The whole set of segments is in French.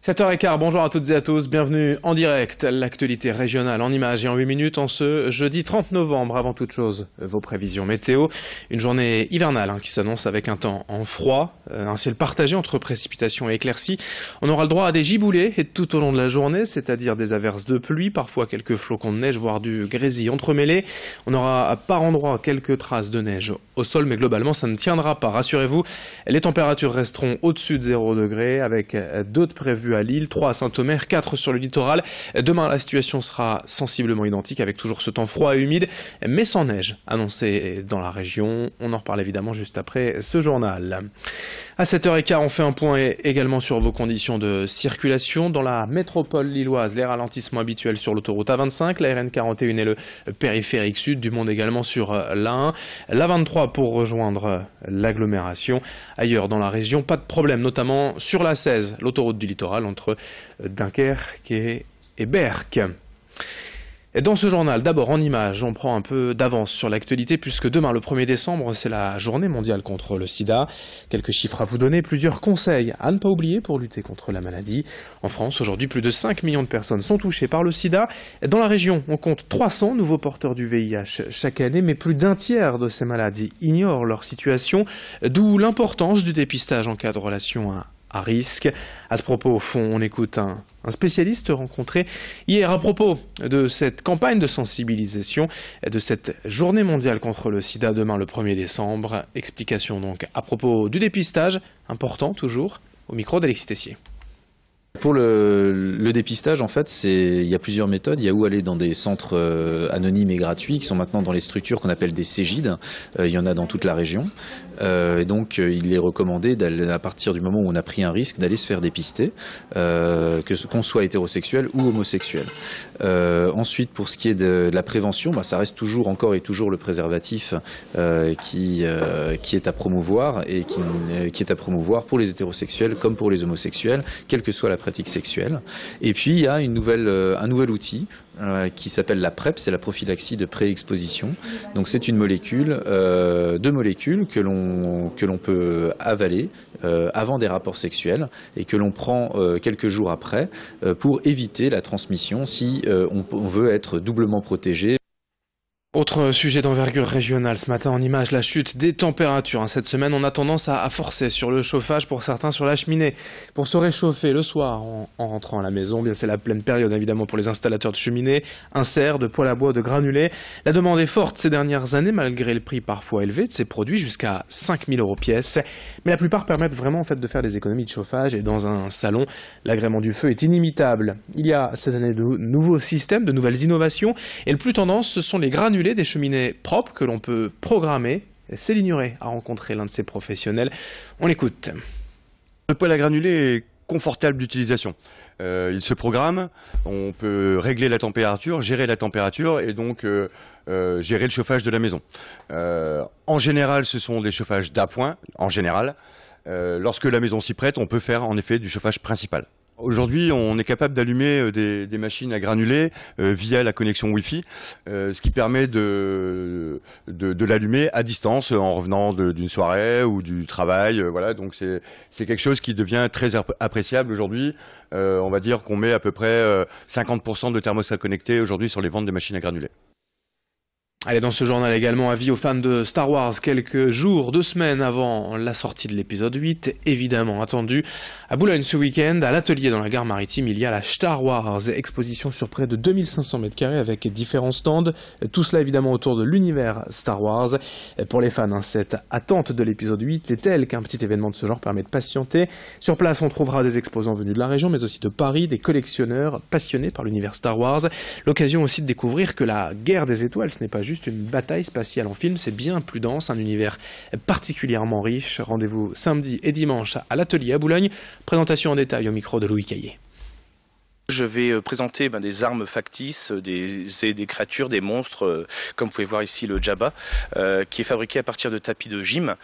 7h15, bonjour à toutes et à tous, bienvenue en direct, l'actualité régionale en images et en 8 minutes en ce jeudi 30 novembre. Avant toute chose, vos prévisions météo, une journée hivernale qui s'annonce avec un temps en froid, un ciel partagé entre précipitations et éclaircies. On aura le droit à des giboulées et tout au long de la journée, c'est-à-dire des averses de pluie, parfois quelques flocons de neige, voire du grésil entremêlé. On aura par endroits quelques traces de neige au sol, mais globalement ça ne tiendra pas. Rassurez-vous, les températures resteront au-dessus de 0 degré avec d'autres prévues à Lille, 3 à Saint-Omer, 4 sur le littoral. Demain, la situation sera sensiblement identique avec toujours ce temps froid et humide, mais sans neige annoncé dans la région. On en reparle évidemment juste après ce journal. À 7h15, on fait un point également sur vos conditions de circulation. Dans la métropole lilloise, les ralentissements habituels sur l'autoroute A25, la RN 41 et le périphérique sud, du monde également sur l'A1, l'A23 pour rejoindre l'agglomération. Ailleurs dans la région, pas de problème, notamment sur la 16, l'autoroute du littoral entre Dunkerque et Berck. Et dans ce journal, d'abord en images, on prend un peu d'avance sur l'actualité puisque demain, le 1er décembre, c'est la journée mondiale contre le sida. Quelques chiffres à vous donner, plusieurs conseils à ne pas oublier pour lutter contre la maladie. En France, aujourd'hui, plus de 5 millions de personnes sont touchées par le sida. Dans la région, on compte 300 nouveaux porteurs du VIH chaque année, mais plus d'un tiers de ces maladies ignorent leur situation, d'où l'importance du dépistage en cas de relation à risque. À ce propos, au fond, on écoute un spécialiste rencontré hier à propos de cette campagne de sensibilisation, de cette journée mondiale contre le sida demain le 1er décembre. Explication donc à propos du dépistage, important toujours, au micro d'Alexis Tessier. Pour le dépistage, en fait, il y a plusieurs méthodes. Il y a où aller dans des centres anonymes et gratuits qui sont maintenant dans les structures qu'on appelle des Cégides. Il y en a dans toute la région. Et donc, il est recommandé, à partir du moment où on a pris un risque, d'aller se faire dépister, qu'on soit hétérosexuel ou homosexuel. Ensuite, pour ce qui est de la prévention, ça reste encore et toujours le préservatif qui est à promouvoir et qui est à promouvoir pour les hétérosexuels comme pour les homosexuels, quelle que soit la pratique sexuelle. Et puis il y a un nouvel outil qui s'appelle la PrEP, c'est la prophylaxie de pré-exposition. Donc c'est une molécule, deux molécules que l'on peut avaler avant des rapports sexuels et que l'on prend quelques jours après pour éviter la transmission si on veut être doublement protégé. Autre sujet d'envergure régionale ce matin en image, la chute des températures. Cette semaine, on a tendance à forcer sur le chauffage, pour certains sur la cheminée. Pour se réchauffer le soir en rentrant à la maison, bien c'est la pleine période évidemment pour les installateurs de cheminées, inserts, de poêle à bois, de granulés. La demande est forte ces dernières années malgré le prix parfois élevé de ces produits, jusqu'à 5 000 € pièce. Mais la plupart permettent vraiment de faire des économies de chauffage et dans un salon, l'agrément du feu est inimitable. Il y a ces années de nouveaux systèmes, de nouvelles innovations et le plus tendance, ce sont les granulés, des cheminées propres que l'on peut programmer. Céline Nuret a rencontré l'un de ces professionnels. On l'écoute. Le poêle à granulés est confortable d'utilisation. Il se programme, on peut régler la température, gérer la température et donc gérer le chauffage de la maison. En général, ce sont des chauffages d'appoint, en général. Lorsque la maison s'y prête, on peut faire en effet du chauffage principal. Aujourd'hui, on est capable d'allumer des machines à granulés via la connexion Wi-Fi, ce qui permet de l'allumer à distance en revenant d'une soirée ou du travail. Voilà, donc c'est quelque chose qui devient très appréciable aujourd'hui. On va dire qu'on met à peu près 50% de thermostats connectés aujourd'hui sur les ventes des machines à granulés. Allez, dans ce journal également, avis aux fans de Star Wars, quelques jours, 2 semaines avant la sortie de l'épisode 8, évidemment attendu. À Boulogne ce week-end, à l'atelier dans la gare maritime, il y a la Star Wars, exposition sur près de 2500 m² avec différents stands, tout cela évidemment autour de l'univers Star Wars. Pour les fans, cette attente de l'épisode 8 est telle qu'un petit événement de ce genre permet de patienter. Sur place, on trouvera des exposants venus de la région, mais aussi de Paris, des collectionneurs passionnés par l'univers Star Wars. L'occasion aussi de découvrir que la guerre des étoiles, ce n'est pas juste une bataille spatiale en film, c'est bien plus dense, un univers particulièrement riche. Rendez-vous samedi et dimanche à l'atelier à Boulogne. Présentation en détail au micro de Louis Caillé. Je vais présenter des armes factices, des créatures, des monstres, comme vous pouvez voir ici le Jabba, qui est fabriqué à partir de tapis de gym,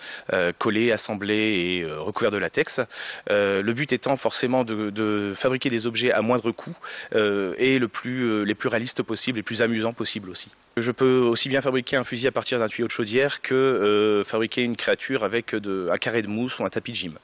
collés, assemblés et recouverts de latex. Le but étant forcément de fabriquer des objets à moindre coût et les plus réalistes possibles, les plus amusants possibles aussi. Je peux aussi bien fabriquer un fusil à partir d'un tuyau de chaudière que fabriquer une créature avec un carré de mousse ou un tapis de gym.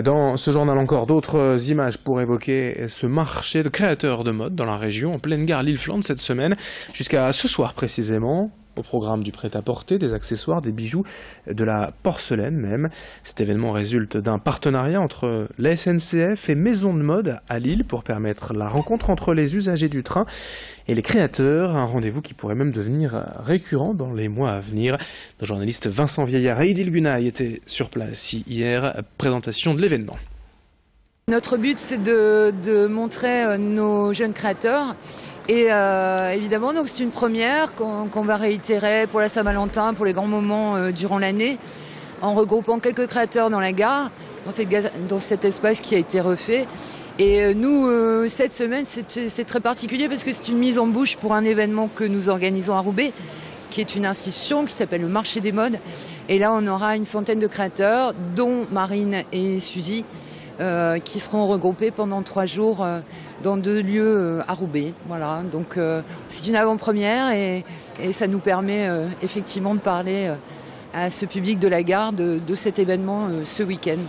Dans ce journal, encore d'autres images pour évoquer ce marché de créateurs de mode dans la région, en pleine gare Lille-Flandre cette semaine, jusqu'à ce soir précisément. Au programme du prêt-à-porter, des accessoires, des bijoux, de la porcelaine même. Cet événement résulte d'un partenariat entre la SNCF et Maisons de Mode à Lille pour permettre la rencontre entre les usagers du train et les créateurs. Un rendez-vous qui pourrait même devenir récurrent dans les mois à venir. Nos journalistes Vincent Vieillard et Idil Gunaï étaient sur place hier. Présentation de l'événement. Notre but, c'est de montrer nos jeunes créateurs. Et évidemment, donc c'est une première qu'on va réitérer pour la Saint-Valentin, pour les grands moments durant l'année, en regroupant quelques créateurs dans la gare, dans cet espace qui a été refait. Et nous, cette semaine, c'est très particulier parce que c'est une mise en bouche pour un événement que nous organisons à Roubaix, qui est une institution qui s'appelle le Marché des Modes. Et là, on aura une centaine de créateurs, dont Marine et Suzy, qui seront regroupés pendant 3 jours dans 2 lieux à Roubaix. Voilà, donc c'est une avant-première et ça nous permet effectivement de parler à ce public de la gare de cet événement ce week-end.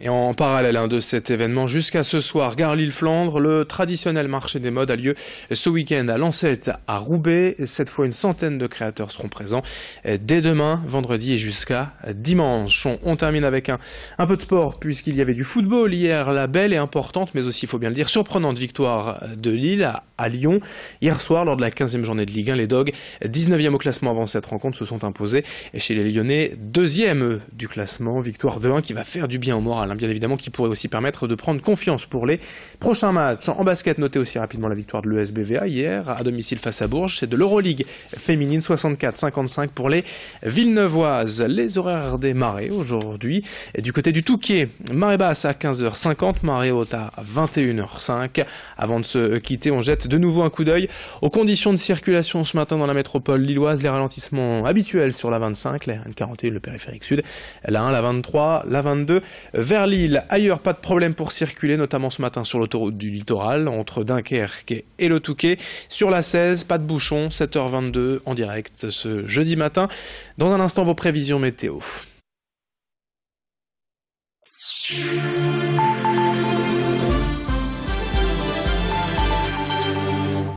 Et en parallèle de cet événement, jusqu'à ce soir, gare Lille-Flandre, le traditionnel marché des modes a lieu ce week-end à Lancette, à Roubaix. Cette fois, une centaine de créateurs seront présents dès demain, vendredi et jusqu'à dimanche. On termine avec un peu de sport, puisqu'il y avait du football hier. La belle et importante, mais aussi, il faut bien le dire, surprenante victoire de Lille à Lyon. Hier soir, lors de la 15e journée de Ligue 1, les Dogs, 19e au classement avant cette rencontre, se sont imposés. Et chez les Lyonnais, 2e du classement. Victoire 2-1 qui va faire du bien au moral. Bien évidemment, qui pourrait aussi permettre de prendre confiance pour les prochains matchs. En basket, notez aussi rapidement la victoire de l'ESBVA hier à domicile face à Bourges. C'est de l'Euroleague féminine, 64-55 pour les Villeneuvoises. Les horaires des marées aujourd'hui. Et du côté du Touquet, marée basse à 15h50, marée haute à 21h05. Avant de se quitter, on jette de nouveau un coup d'œil aux conditions de circulation ce matin dans la métropole lilloise. Les ralentissements habituels sur la 25, la N41, le périphérique sud, la 1, la 23, la 22, vers Lille. Ailleurs, pas de problème pour circuler, notamment ce matin sur l'autoroute du littoral, entre Dunkerque et le Touquet. Sur la 16, pas de bouchon, 7h22 en direct ce jeudi matin. Dans un instant, vos prévisions météo.